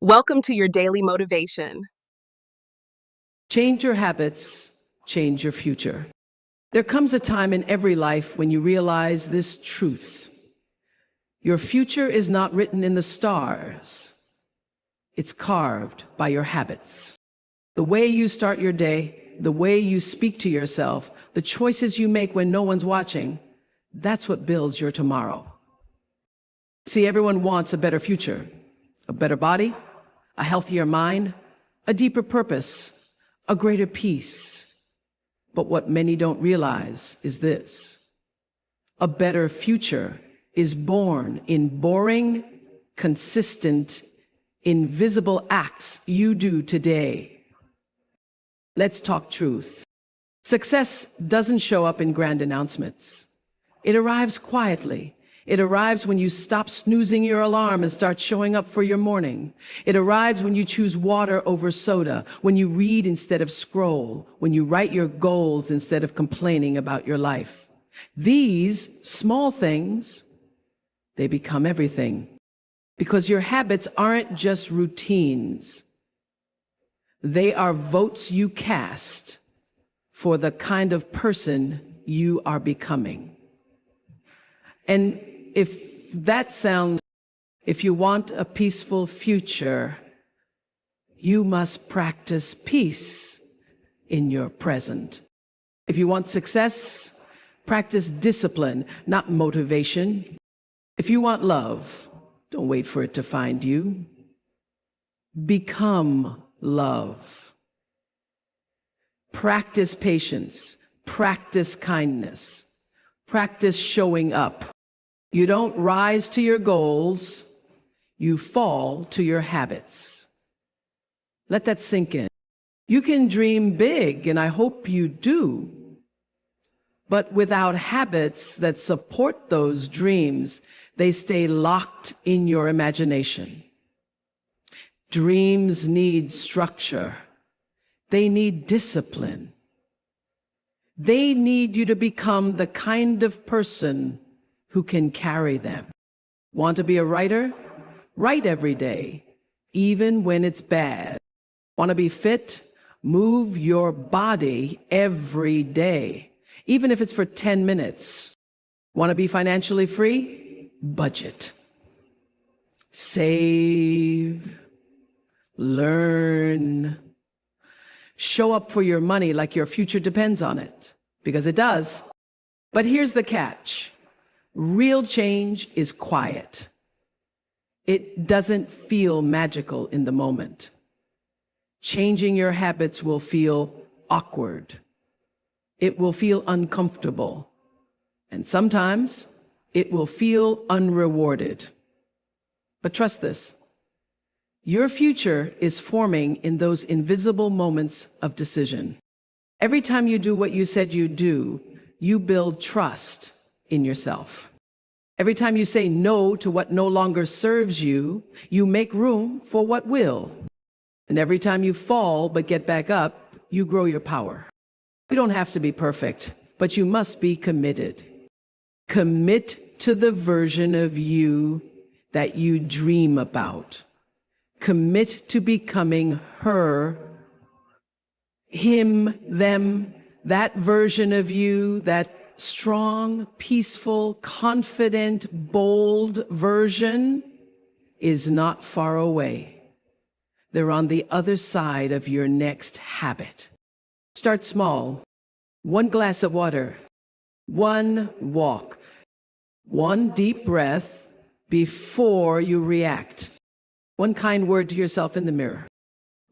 Welcome to your daily motivation. Change your habits, change your future. There comes a time in every life when you realize this truth. Your future is not written in the stars. It's carved by your habits. The way you start your day, the way you speak to yourself, the choices you make when no one's watching, that's what builds your tomorrow. See, everyone wants a better future, a better body, a healthier mind, a deeper purpose, a greater peace. But what many don't realize is this: a better future is born in boring, consistent, invisible acts you do today. Let's talk truth. Success doesn't show up in grand announcements. It arrives quietly. It arrives when you stop snoozing your alarm and start showing up for your morning. It arrives when you choose water over soda, when you read instead of scroll, when you write your goals instead of complaining about your life. These small things, they become everything. Because your habits aren't just routines. They are votes you cast for the kind of person you are becoming. And if you want a peaceful future, you must practice peace in your present. If you want success, practice discipline, not motivation. If you want love, don't wait for it to find you. Become love. Practice patience, practice kindness, practice showing up. You don't rise to your goals, you fall to your habits. Let that sink in. You can dream big, and I hope you do. But without habits that support those dreams, they stay locked in your imagination. Dreams need structure. They need discipline. They need you to become the kind of person who can carry them. Want to be a writer? Write every day, even when it's bad. Want to be fit? Move your body every day, even if it's for 10 minutes. Want to be financially free? Budget. Save. Learn. Show up for your money like your future depends on it, because it does. But here's the catch. Real change is quiet. It doesn't feel magical in the moment. Changing your habits will feel awkward. It will feel uncomfortable. And sometimes it will feel unrewarded. But trust this. Your future is forming in those invisible moments of decision. Every time you do what you said you'd do, you build trust in yourself. Every time you say no to what no longer serves you, you make room for what will. And every time you fall but get back up, you grow your power. You don't have to be perfect, but you must be committed. Commit to the version of you that you dream about. Commit to becoming her, him, them, that version of you, that strong, peaceful, confident, bold version is not far away. They're on the other side of your next habit. Start small. 1 glass of water, 1 walk, 1 deep breath before you react, 1 kind word to yourself in the mirror,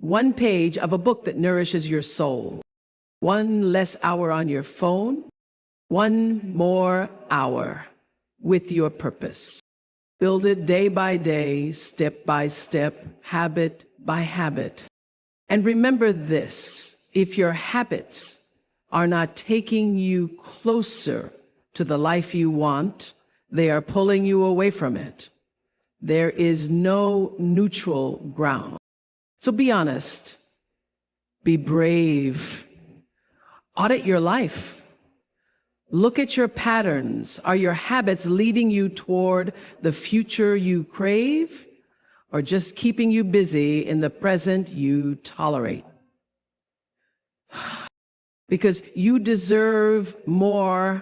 1 page of a book that nourishes your soul, 1 less hour on your phone, 1 more hour with your purpose. Build it day by day, step by step, habit by habit. And remember this: if your habits are not taking you closer to the life you want, they are pulling you away from it. There is no neutral ground. So be honest. Be brave. Audit your life. Look at your patterns. Are your habits leading you toward the future you crave? or just keeping you busy in the present you tolerate. Because you deserve more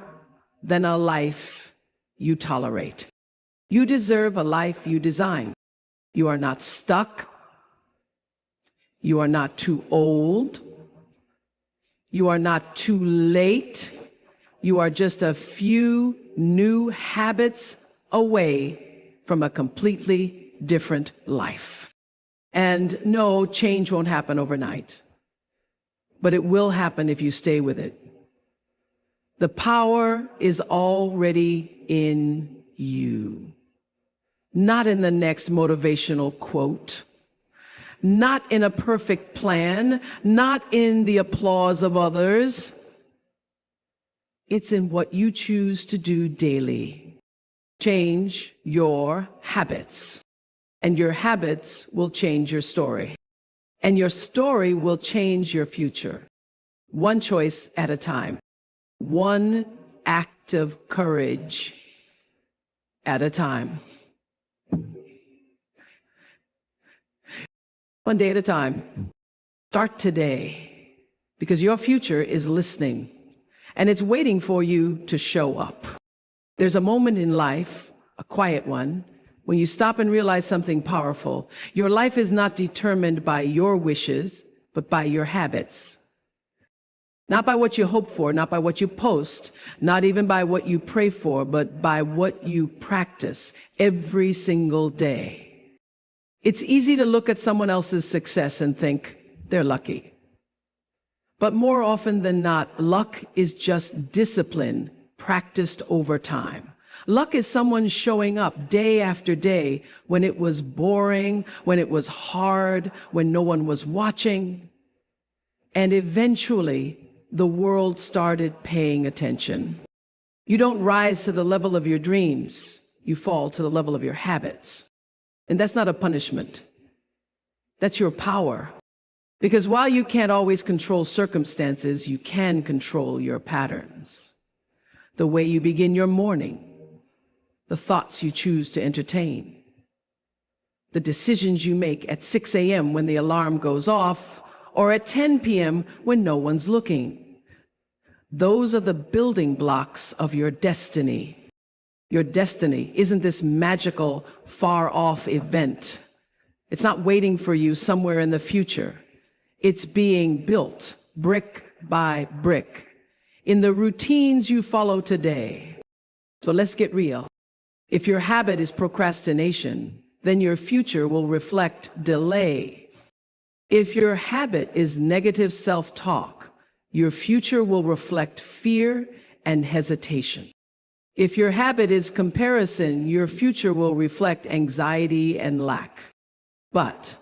than a life you tolerate. You deserve a life you design. You are not stuck. You are not too old. You are not too late. You are just a few new habits away from a completely different life. And no, change won't happen overnight, but it will happen if you stay with it. The power is already in you, not in the next motivational quote, not in a perfect plan, not in the applause of others. It's in what you choose to do daily. Change your habits, and your habits will change your story, and your story will change your future. One choice at a time, one act of courage at a time. One day at a time. Start today, because your future is listening, and it's waiting for you to show up. There's a moment in life, a quiet one, when you stop and realize something powerful. Your life is not determined by your wishes, but by your habits. Not by what you hope for, not by what you post, not even by what you pray for, but by what you practice every single day. It's easy to look at someone else's success and think they're lucky. But more often than not, luck is just discipline practiced over time. Luck is someone showing up day after day when it was boring, when it was hard, when no one was watching. And eventually, the world started paying attention. You don't rise to the level of your dreams. You fall to the level of your habits. And that's not a punishment. That's your power. Because while you can't always control circumstances, you can control your patterns. The way you begin your morning, the thoughts you choose to entertain, the decisions you make at 6 a.m. when the alarm goes off, or at 10 p.m. when no one's looking. Those are the building blocks of your destiny. Your destiny isn't this magical, far-off event. It's not waiting for you somewhere in the future. It's being built brick by brick in the routines you follow today. So let's get real. If your habit is procrastination, then your future will reflect delay. If your habit is negative self-talk, your future will reflect fear and hesitation. If your habit is comparison, your future will reflect anxiety and lack. But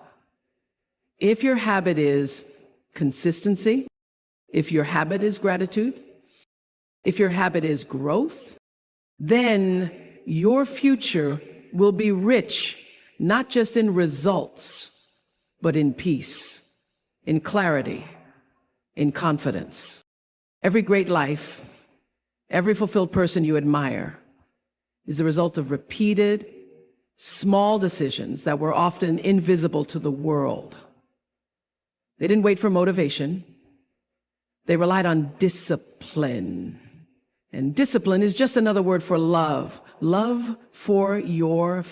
if your habit is consistency, if your habit is gratitude, if your habit is growth, then your future will be rich, not just in results, but in peace, in clarity, in confidence. Every great life, every fulfilled person you admire is the result of repeated, small decisions that were often invisible to the world. They didn't wait for motivation. They relied on discipline. And discipline is just another word for love. Love for your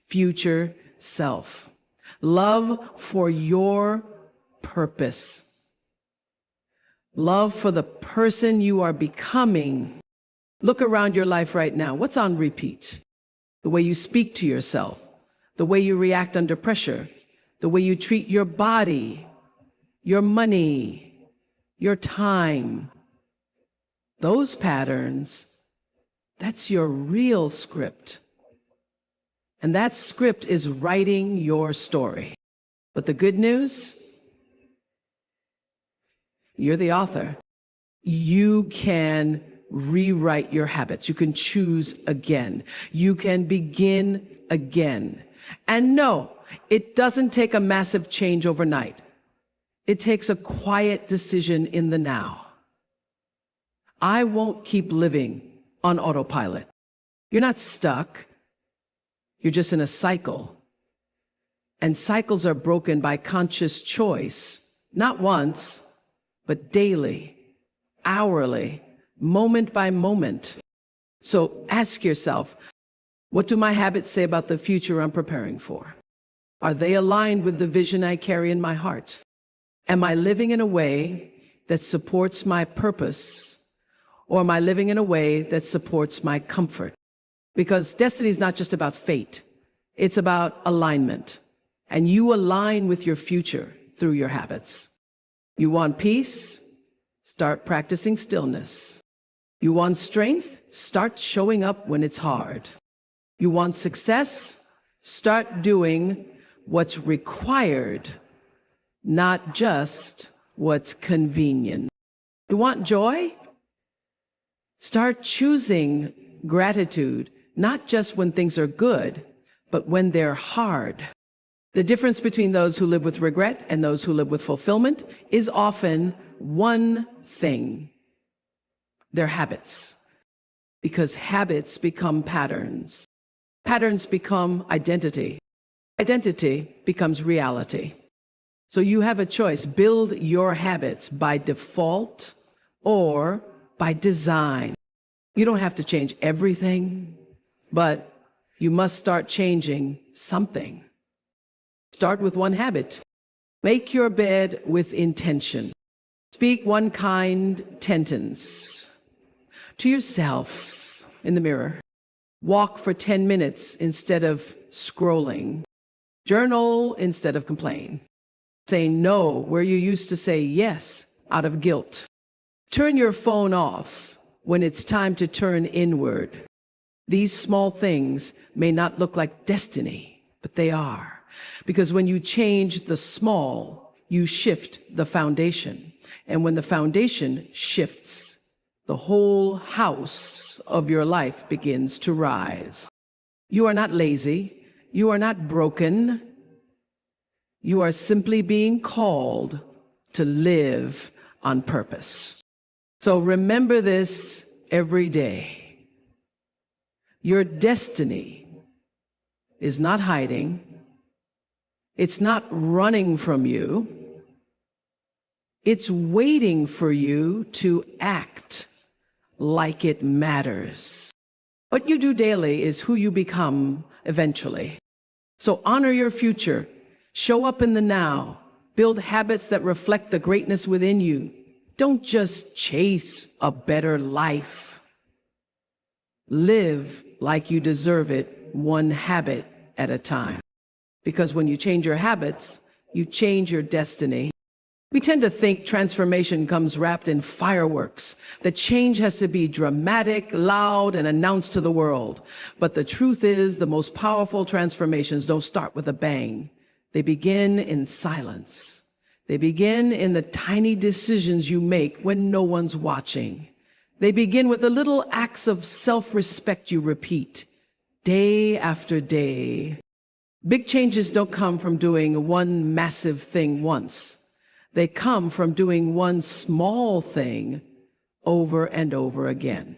future self. Love for your purpose. Love for the person you are becoming. Look around your life right now. What's on repeat? The way you speak to yourself, the way you react under pressure, the way you treat your body, your money, your time. Those patterns, that's your real script. And that script is writing your story. But the good news, you're the author. You can rewrite your habits. You can choose again. You can begin again. And no, it doesn't take a massive change overnight. It takes a quiet decision in the now. I won't keep living on autopilot. You're not stuck. You're just in a cycle. And cycles are broken by conscious choice, not once, but daily, hourly, moment by moment. So ask yourself, what do my habits say about the future I'm preparing for? Are they aligned with the vision I carry in my heart? Am I living in a way that supports my purpose? Or am I living in a way that supports my comfort? Because destiny is not just about fate. It's about alignment. And you align with your future through your habits. You want peace? Start practicing stillness. You want strength? Start showing up when it's hard. You want success? Start doing what's required, not just what's convenient. You want joy? Start choosing gratitude, not just when things are good, but when they're hard. The difference between those who live with regret and those who live with fulfillment is often one thing: their habits. Because habits become patterns. Patterns become identity. Identity becomes reality. So you have a choice: build your habits by default or by design. You don't have to change everything, but you must start changing something. Start with one habit. Make your bed with intention. Speak one kind sentence to yourself in the mirror. Walk for 10 minutes instead of scrolling. Journal instead of complain. Say no where you used to say yes out of guilt. Turn your phone off when it's time to turn inward. These small things may not look like destiny, but they are. Because when you change the small, you shift the foundation. And when the foundation shifts, the whole house of your life begins to rise. You are not lazy. You are not broken. You are simply being called to live on purpose. So remember this every day. Your destiny is not hiding. It's not running from you. It's waiting for you to act like it matters. What you do daily is who you become eventually. So honor your future. Show up in the now. Build habits that reflect the greatness within you. Don't just chase a better life. Live like you deserve it, one habit at a time. Because when you change your habits, you change your destiny. We tend to think transformation comes wrapped in fireworks, that change has to be dramatic, loud, and announced to the world. But the truth is, the most powerful transformations don't start with a bang. They begin in silence. They begin in the tiny decisions you make when no one's watching. They begin with the little acts of self-respect you repeat, day after day. Big changes don't come from doing one massive thing once. They come from doing one small thing over and over again.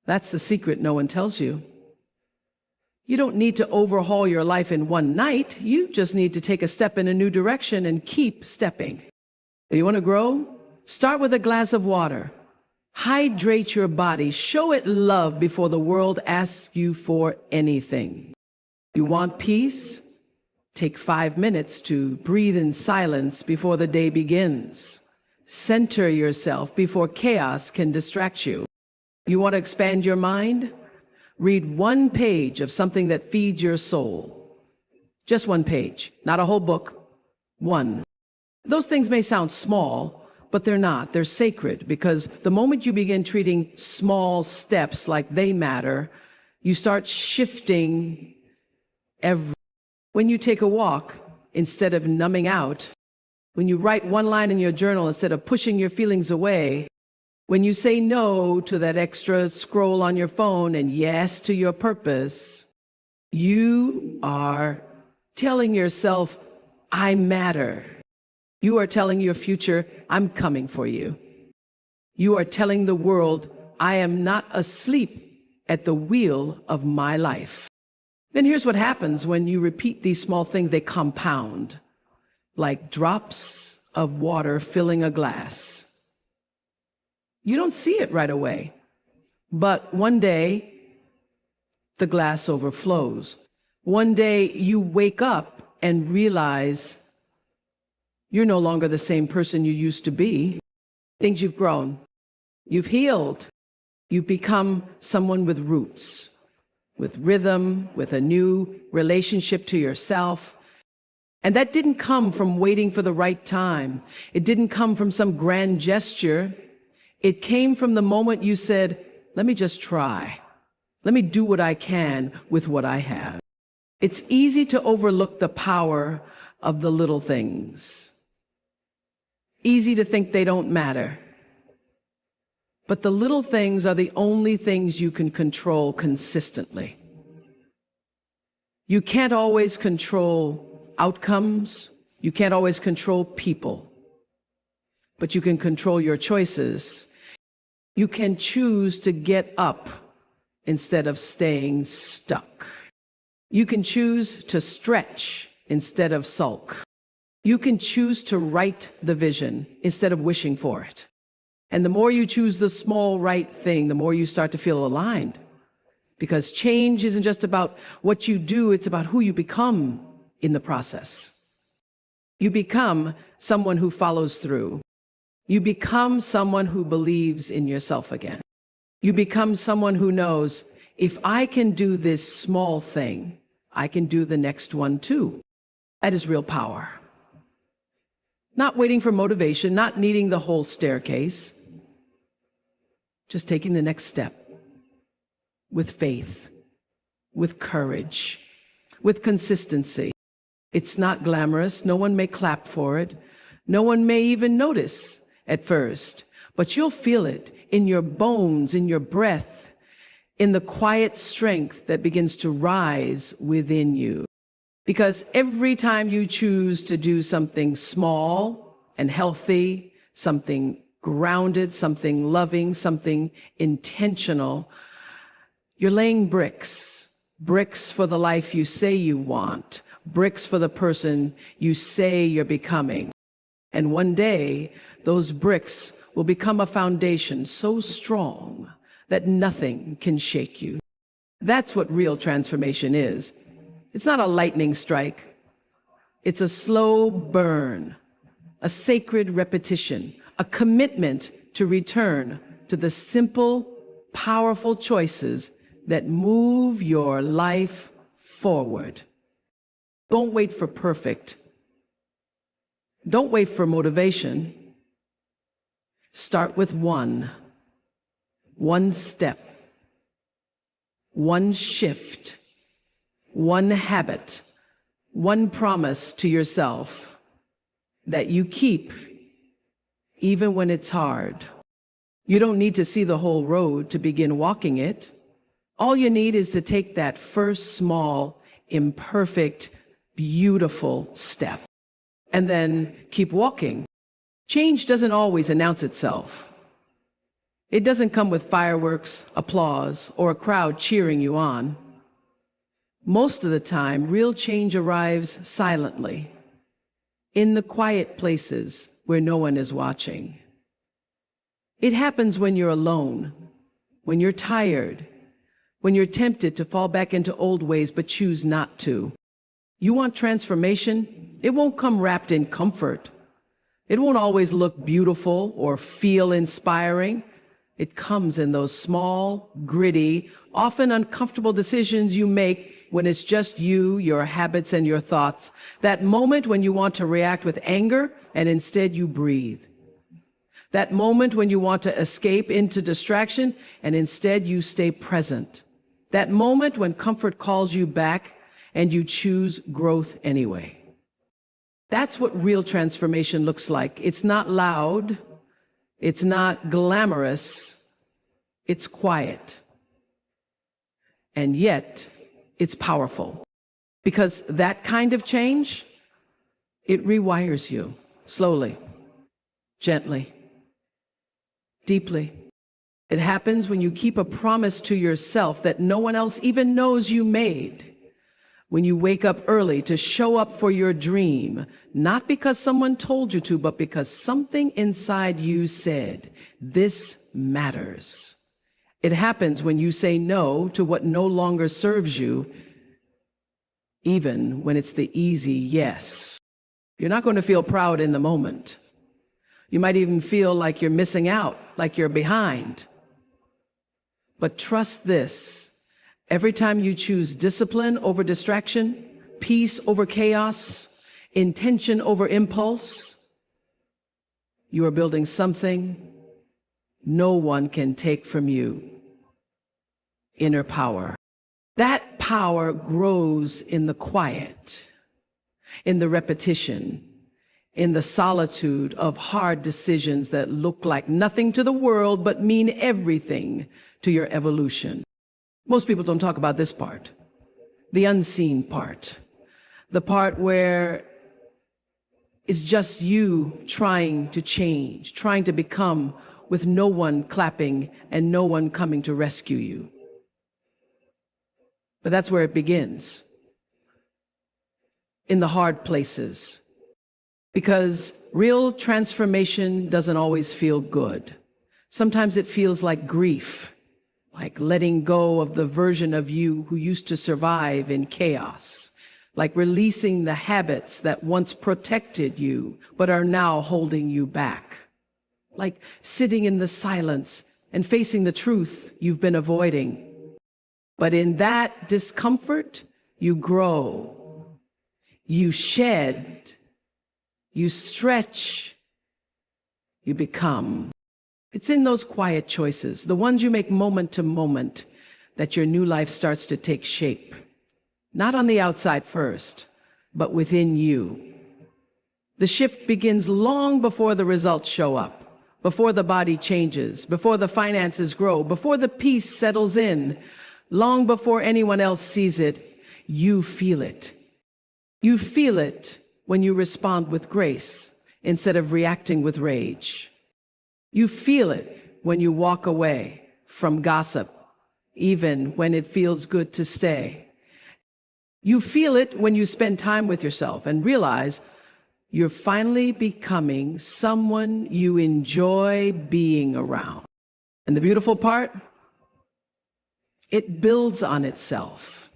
That's the secret no one tells you. You don't need to overhaul your life in one night. You just need to take a step in a new direction and keep stepping. You want to grow? Start with a glass of water. Hydrate your body. Show it love before the world asks you for anything. You want peace? Take 5 minutes to breathe in silence before the day begins. Center yourself before chaos can distract you. You want to expand your mind? Read one page of something that feeds your soul. Just one page, not a whole book. One. Those things may sound small, but they're not. They're sacred, because the moment you begin treating small steps like they matter, you start shifting when you take a walk, instead of numbing out, when you write one line in your journal instead of pushing your feelings away, when you say no to that extra scroll on your phone and yes to your purpose, you are telling yourself, I matter. You are telling your future, I'm coming for you. You are telling the world, I am not asleep at the wheel of my life. Then here's what happens when you repeat these small things. They compound like drops of water filling a glass. You don't see it right away, but one day the glass overflows. One day you wake up and realize you're no longer the same person you used to be. Things you've grown, you've healed, you've become someone with roots, with rhythm, with a new relationship to yourself. And that didn't come from waiting for the right time. It didn't come from some grand gesture. It came from the moment you said, let me just try. Let me do what I can with what I have. It's easy to overlook the power of the little things. Easy to think they don't matter. But the little things are the only things you can control consistently. You can't always control outcomes. You can't always control people. But you can control your choices. You can choose to get up instead of staying stuck. You can choose to stretch instead of sulk. You can choose to write the vision instead of wishing for it. And the more you choose the small right thing, the more you start to feel aligned. Because change isn't just about what you do, it's about who you become in the process. You become someone who follows through. You become someone who believes in yourself again. You become someone who knows, if I can do this small thing, I can do the next one too. That is real power. Not waiting for motivation, not needing the whole staircase. Just taking the next step with faith, with courage, with consistency. It's not glamorous. No one may clap for it. No one may even notice at first, but you'll feel it in your bones, in your breath, in the quiet strength that begins to rise within you. Because every time you choose to do something small and healthy, something grounded, something loving, something intentional, you're laying bricks. Bricks for the life you say you want. Bricks for the person you say you're becoming. And one day, those bricks will become a foundation so strong that nothing can shake you. That's what real transformation is. It's not a lightning strike. It's a slow burn, a sacred repetition, a commitment to return to the simple, powerful choices that move your life forward. Don't wait for perfect. Don't wait for motivation. Start with one step, one shift, one habit, one promise to yourself that you keep even when it's hard. You don't need to see the whole road to begin walking it. All you need is to take that first small, imperfect, beautiful step and then keep walking. Change doesn't always announce itself. It doesn't come with fireworks, applause, or a crowd cheering you on. Most of the time, real change arrives silently, in the quiet places where no one is watching. It happens when you're alone, when you're tired, when you're tempted to fall back into old ways but choose not to. You want transformation? It won't come wrapped in comfort. It won't always look beautiful or feel inspiring. It comes in those small, gritty, often uncomfortable decisions you make when it's just you, your habits, and your thoughts. That moment when you want to react with anger and instead you breathe. That moment when you want to escape into distraction and instead you stay present. That moment when comfort calls you back and you choose growth anyway. That's what real transformation looks like. It's not loud. It's not glamorous. It's quiet. And yet, it's powerful. Because that kind of change, it rewires you slowly, gently, deeply. It happens when you keep a promise to yourself that no one else even knows you made. when you wake up early to show up for your dream, not because someone told you to, but because something inside you said, this matters. It happens when you say no to what no longer serves you, even when it's the easy yes. You're not going to feel proud in the moment. You might even feel like you're missing out, like you're behind. But trust this, every time you choose discipline over distraction, peace over chaos, intention over impulse, you are building something no one can take from you. Inner power. That power grows in the quiet, in the repetition, in the solitude of hard decisions that look like nothing to the world but mean everything to your evolution. Most people don't talk about this part, the unseen part, the part where it's just you trying to change, trying to become with no one clapping and no one coming to rescue you. But that's where it begins, in the hard places. Because real transformation doesn't always feel good. Sometimes it feels like grief, like letting go of the version of you who used to survive in chaos, like releasing the habits that once protected you but are now holding you back, like sitting in the silence and facing the truth you've been avoiding. But in that discomfort, you grow, you shed, you stretch, you become. It's in those quiet choices, the ones you make moment to moment, that your new life starts to take shape. Not on the outside first, but within you. The shift begins long before the results show up, before the body changes, before the finances grow, before the peace settles in, long before anyone else sees it. You feel it. You feel it when you respond with grace instead of reacting with rage. You feel it when you walk away from gossip, even when it feels good to stay. You feel it when you spend time with yourself and realize you're finally becoming someone you enjoy being around. And the beautiful part? It builds on itself.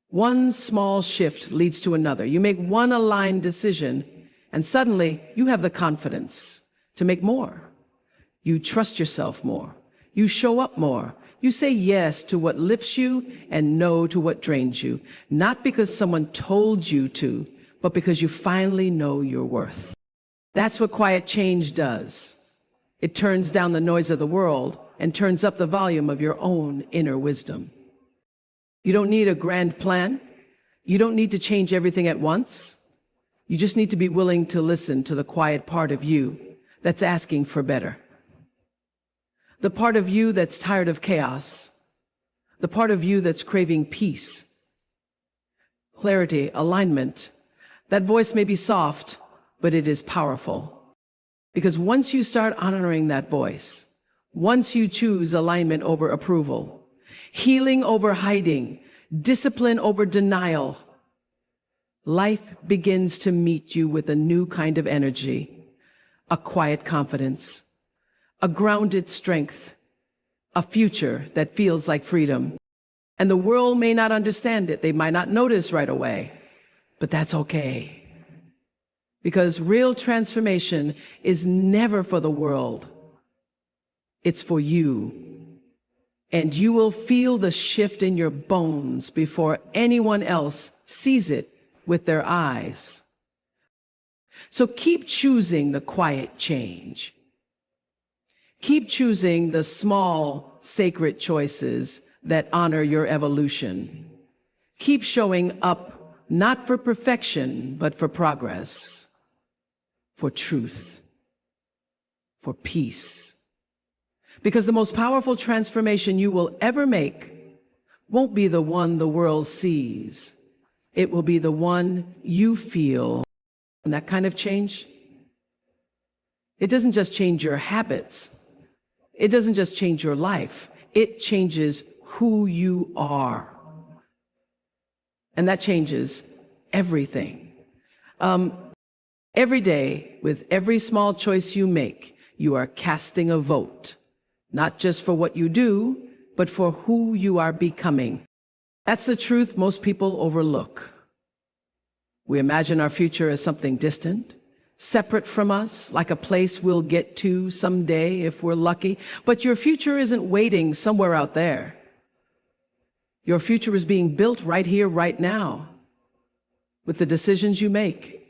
One small shift leads to another. You make one aligned decision, and suddenly you have the confidence to make more. You trust yourself more. You show up more. You say yes to what lifts you and no to what drains you, not because someone told you to, but because you finally know your worth. That's what quiet change does. It turns down the noise of the world and turns up the volume of your own inner wisdom. You don't need a grand plan. You don't need to change everything at once. You just need to be willing to listen to the quiet part of you that's asking for better. The part of you that's tired of chaos. The part of you that's craving peace, clarity, alignment. That voice may be soft, but it is powerful. Because once you start honoring that voice, once you choose alignment over approval, healing over hiding, discipline over denial, life begins to meet you with a new kind of energy, a quiet confidence, a grounded strength, a future that feels like freedom. And the world may not understand it. They might not notice right away, but that's okay. Because real transformation is never for the world. It's for you. And you will feel the shift in your bones before anyone else sees it with their eyes. So keep choosing the quiet change. Keep choosing the small, sacred choices that honor your evolution. Keep showing up not for perfection, but for progress, for truth, for peace. Because the most powerful transformation you will ever make won't be the one the world sees. It will be the one you feel. And that kind of change, it doesn't just change your habits. It doesn't just change your life. It changes who you are. And that changes everything. Every day, with every small choice you make, you are casting a vote, not just for what you do, but for who you are becoming. That's the truth most people overlook. We imagine our future as something distant, separate from us, like a place we'll get to someday if we're lucky. But your future isn't waiting somewhere out there. Your future is being built right here, right now, with the decisions you make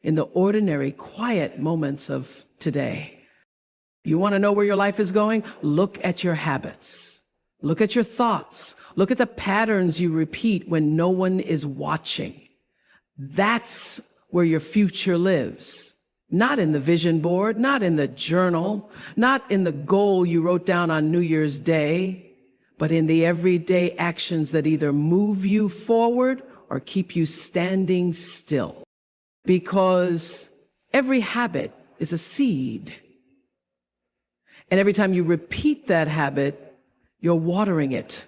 in the ordinary, quiet moments of today. You want to know where your life is going? Look at your habits. Look at your thoughts. Look at the patterns you repeat when no one is watching. That's where your future lives. Not in the vision board, not in the journal, not in the goal you wrote down on New Year's Day, but in the everyday actions that either move you forward or keep you standing still. Because every habit is a seed. And every time you repeat that habit, you're watering it.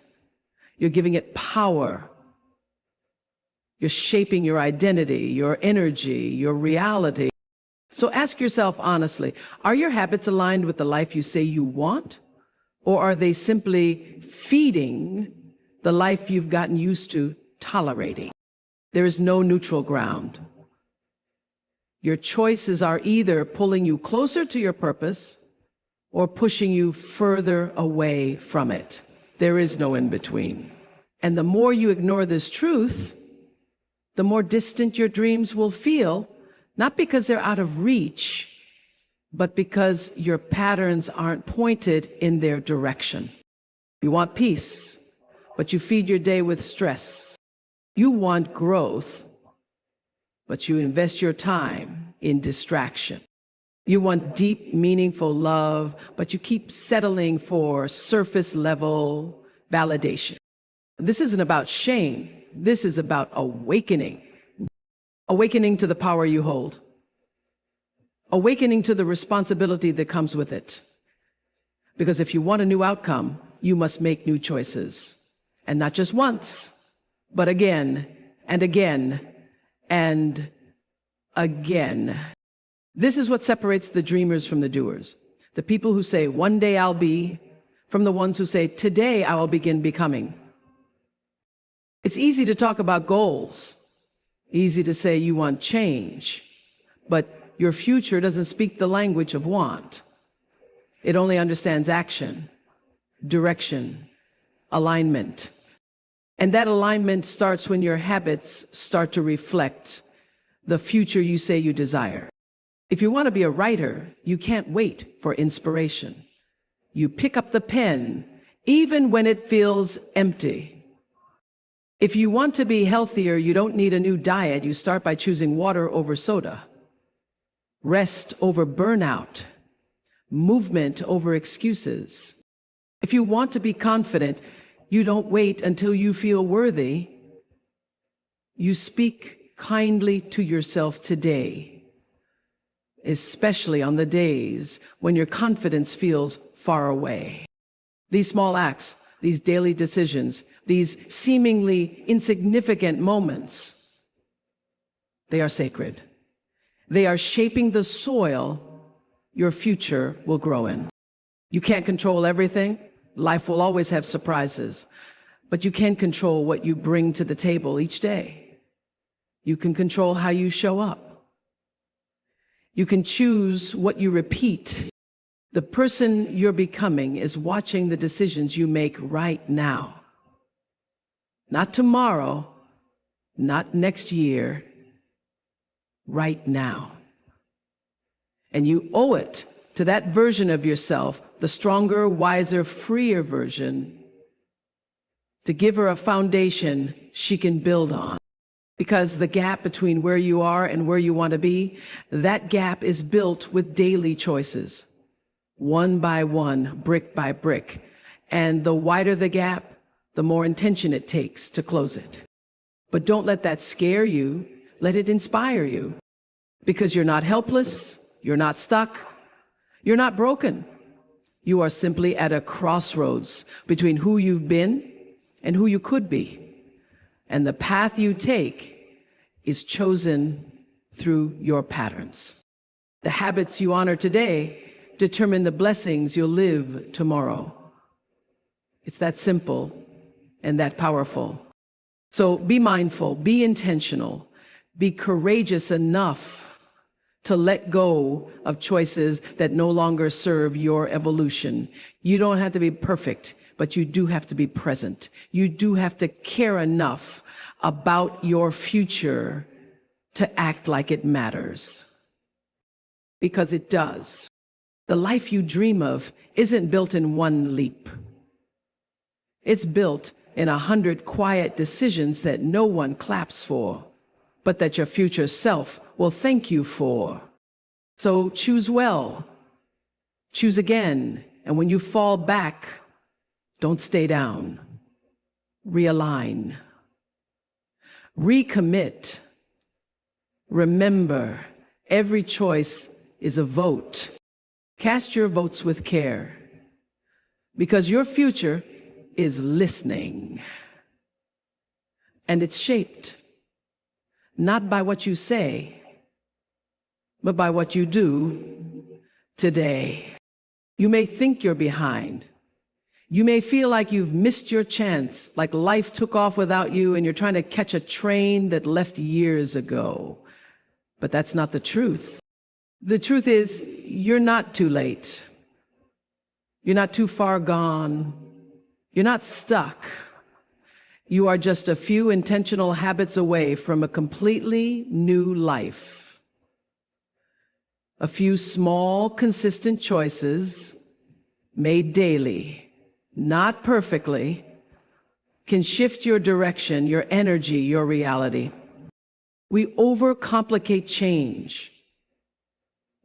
You're giving it power. You're shaping your identity, your energy, your reality. So ask yourself honestly, are your habits aligned with the life you say you want? Or are they simply feeding the life you've gotten used to tolerating? There is no neutral ground. Your choices are either pulling you closer to your purpose or pushing you further away from it. There is no in between. And the more you ignore this truth, the more distant your dreams will feel, not because they're out of reach, but because your patterns aren't pointed in their direction. You want peace, but you feed your day with stress. You want growth, but you invest your time in distraction. You want deep, meaningful love, but you keep settling for surface level validation. This isn't about shame. This is about awakening. Awakening to the power you hold. Awakening to the responsibility that comes with it. Because if you want a new outcome, you must make new choices. And not just once, but again and again and again. This is what separates the dreamers from the doers. The people who say, one day I'll be, from the ones who say, today I will begin becoming. It's easy to talk about goals. Easy to say you want change. But your future doesn't speak the language of want. It only understands action, direction, alignment. And that alignment starts when your habits start to reflect the future you say you desire. If you want to be a writer, you can't wait for inspiration. You pick up the pen, even when it feels empty. If you want to be healthier, you don't need a new diet. You start by choosing water over soda, rest over burnout, movement over excuses. If you want to be confident, you don't wait until you feel worthy. You speak kindly to yourself today, especially on the days when your confidence feels far away. These small acts, these daily decisions, these seemingly insignificant moments, they are sacred. They are shaping the soil your future will grow in. You can't control everything. Life will always have surprises, but you can control what you bring to the table each day. You can control how you show up. You can choose what you repeat. The person you're becoming is watching the decisions you make right now. Not tomorrow, not next year, right now. And you owe it to that version of yourself, the stronger, wiser, freer version, to give her a foundation she can build on. Because the gap between where you are and where you want to be, that gap is built with daily choices, one by one, brick by brick. And the wider the gap, the more intention it takes to close it. But don't let that scare you. Let it inspire you. Because you're not helpless, you're not stuck, you're not broken. You are simply at a crossroads between who you've been and who you could be. And the path you take is chosen through your patterns. The habits you honor today determine the blessings you'll live tomorrow. It's that simple and that powerful. So be mindful, be intentional, be courageous enough to let go of choices that no longer serve your evolution. You don't have to be perfect, but you do have to be present. You do have to care enough about your future to act like it matters. Because it does. The life you dream of isn't built in one leap. It's built in 100 quiet decisions that no one claps for, but that your future self will thank you for. So choose well, choose again, and when you fall back, don't stay down. Realign. Recommit. Remember, every choice is a vote. Cast your votes with care, because your future is listening. And it's shaped not by what you say, but by what you do today. You may think you're behind. You may feel like you've missed your chance, like life took off without you and you're trying to catch a train that left years ago. But that's not the truth. The truth is, you're not too late. You're not too far gone. You're not stuck. You are just a few intentional habits away from a completely new life. A few small, consistent choices made daily, not perfectly, can shift your direction, your energy, your reality. We overcomplicate change.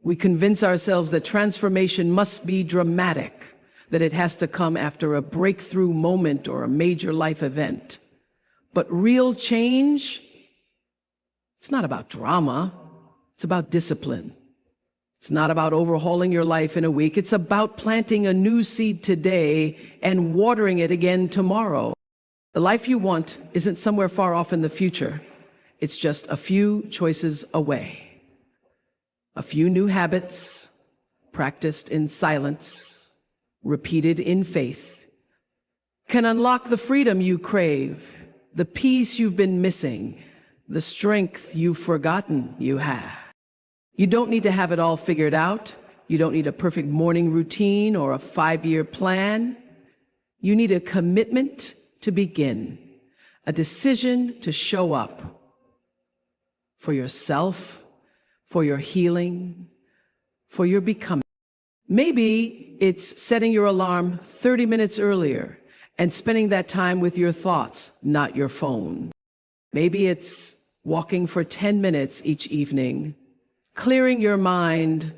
We convince ourselves that transformation must be dramatic, that it has to come after a breakthrough moment or a major life event. But real change, it's not about drama, it's about discipline. It's not about overhauling your life in a week. It's about planting a new seed today and watering it again tomorrow. The life you want isn't somewhere far off in the future. It's just a few choices away. A few new habits, practiced in silence, repeated in faith, can unlock the freedom you crave, the peace you've been missing, the strength you've forgotten you have. You don't need to have it all figured out. You don't need a perfect morning routine or a 5-year plan. You need a commitment to begin, a decision to show up for yourself, for your healing, for your becoming. Maybe it's setting your alarm 30 minutes earlier and spending that time with your thoughts, not your phone. Maybe it's walking for 10 minutes each evening, clearing your mind,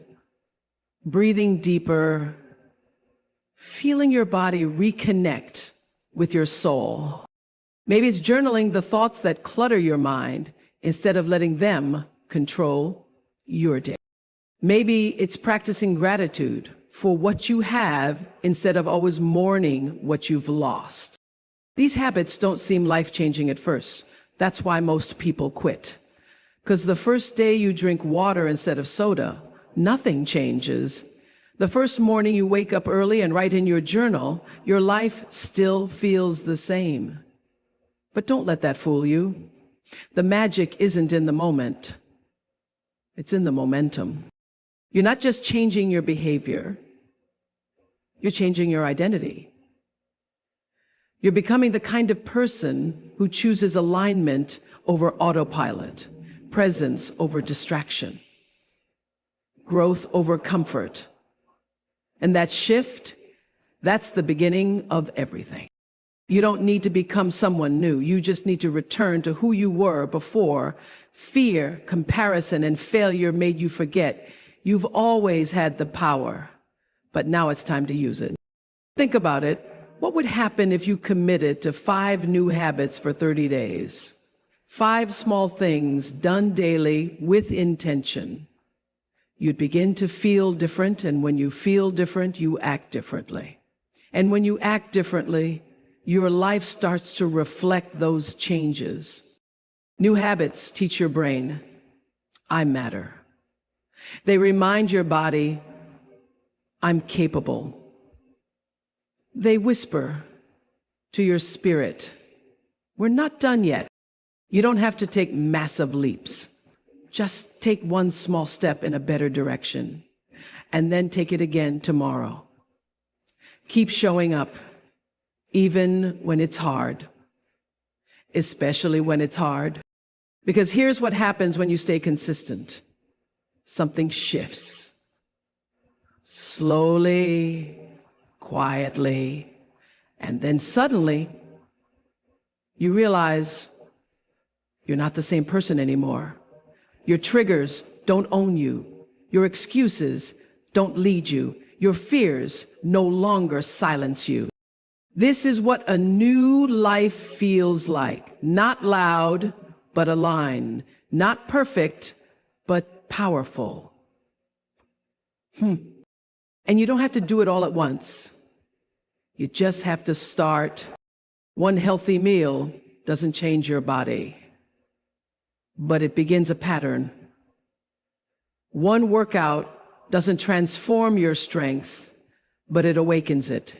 breathing deeper, feeling your body reconnect with your soul. Maybe it's journaling the thoughts that clutter your mind instead of letting them control your day. Maybe it's practicing gratitude for what you have instead of always mourning what you've lost. These habits don't seem life-changing at first. That's why most people quit. Because the first day you drink water instead of soda, nothing changes. The first morning you wake up early and write in your journal, your life still feels the same. But don't let that fool you. The magic isn't in the moment. It's in the momentum. You're not just changing your behavior. You're changing your identity. You're becoming the kind of person who chooses alignment over autopilot, presence over distraction, growth over comfort. And that shift, that's the beginning of everything. You don't need to become someone new. You just need to return to who you were before fear, comparison, and failure made you forget. You've always had the power, but now it's time to use it. Think about it. What would happen if you committed to 5 new habits for 30 days? 5 small things done daily with intention. You'd begin to feel different, and when you feel different, you act differently. And when you act differently, your life starts to reflect those changes. New habits teach your brain, I matter. They remind your body, I'm capable. They whisper to your spirit, we're not done yet. You don't have to take massive leaps. Just take one small step in a better direction, and then take it again tomorrow. Keep showing up, even when it's hard, especially when it's hard. Because here's what happens when you stay consistent. Something shifts. Slowly, quietly, and then suddenly, you realize you're not the same person anymore. Your triggers don't own you. Your excuses don't lead you. Your fears no longer silence you. This is what a new life feels like. Not loud, but aligned. Not perfect, but powerful. And you don't have to do it all at once. You just have to start. One healthy meal doesn't change your body, but it begins a pattern. One workout doesn't transform your strength, but it awakens it.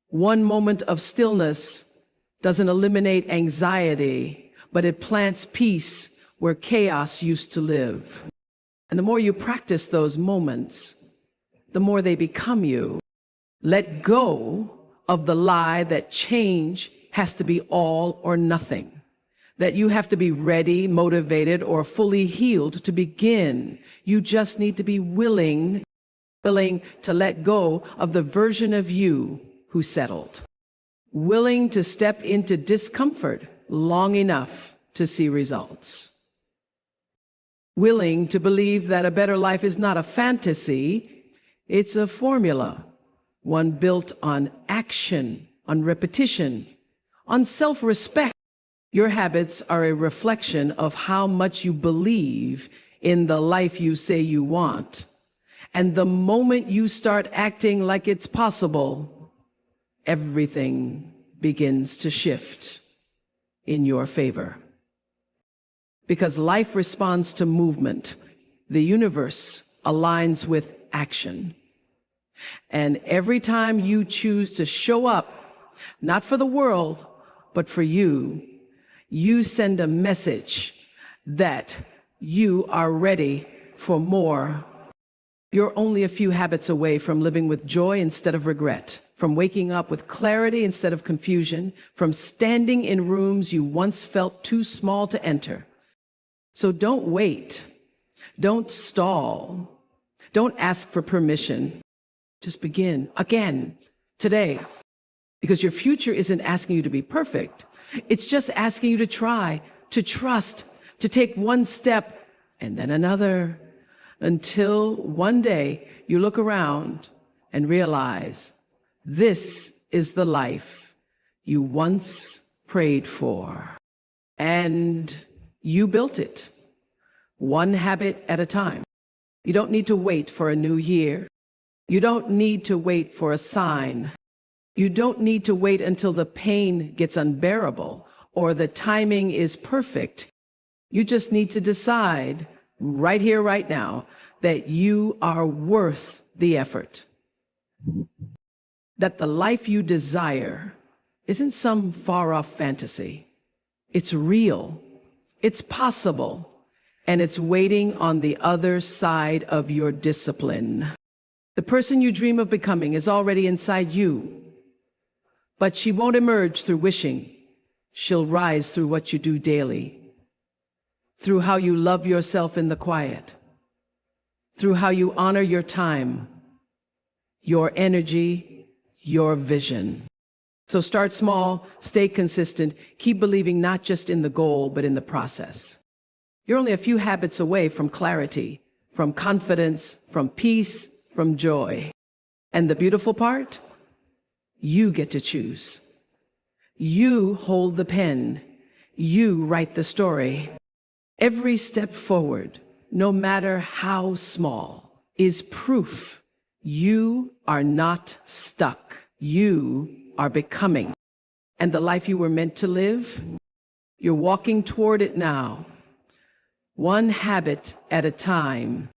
One moment of stillness doesn't eliminate anxiety, but it plants peace where chaos used to live. And the more you practice those moments, the more they become you. Let go of the lie that change has to be all or nothing, that you have to be ready, motivated, or fully healed to begin. You just need to be willing to let go of the version of you who settled, willing to step into discomfort long enough to see results, willing to believe that a better life is not a fantasy, it's a formula, one built on action, on repetition, on self-respect. Your habits are a reflection of how much you believe in the life you say you want. And the moment you start acting like it's possible, everything begins to shift in your favor. Because life responds to movement. The universe aligns with action. And every time you choose to show up, not for the world, but for you, you send a message that you are ready for more. You're only a few habits away from living with joy instead of regret, from waking up with clarity instead of confusion, from standing in rooms you once felt too small to enter. So don't wait. Don't stall. Don't ask for permission. Just begin again today. Because your future isn't asking you to be perfect. It's just asking you to try, to trust, to take one step and then another, until one day you look around and realize this is the life you once prayed for. And you built it, one habit at a time. You don't need to wait for a new year. You don't need to wait for a sign. You don't need to wait until the pain gets unbearable or the timing is perfect. You just need to decide right here, right now, that you are worth the effort. That the life you desire isn't some far-off fantasy. It's real, it's possible, and it's waiting on the other side of your discipline. The person you dream of becoming is already inside you, but she won't emerge through wishing. She'll rise through what you do daily, through how you love yourself in the quiet, through how you honor your time, your energy, your vision. So start small, stay consistent, keep believing not just in the goal, but in the process. You're only a few habits away from clarity, from confidence, from peace, from joy. And the beautiful part? You get to choose. You hold the pen. You write the story. Every step forward, no matter how small, is proof you are not stuck. You are becoming. And the life you were meant to live, you're walking toward it now, one habit at a time,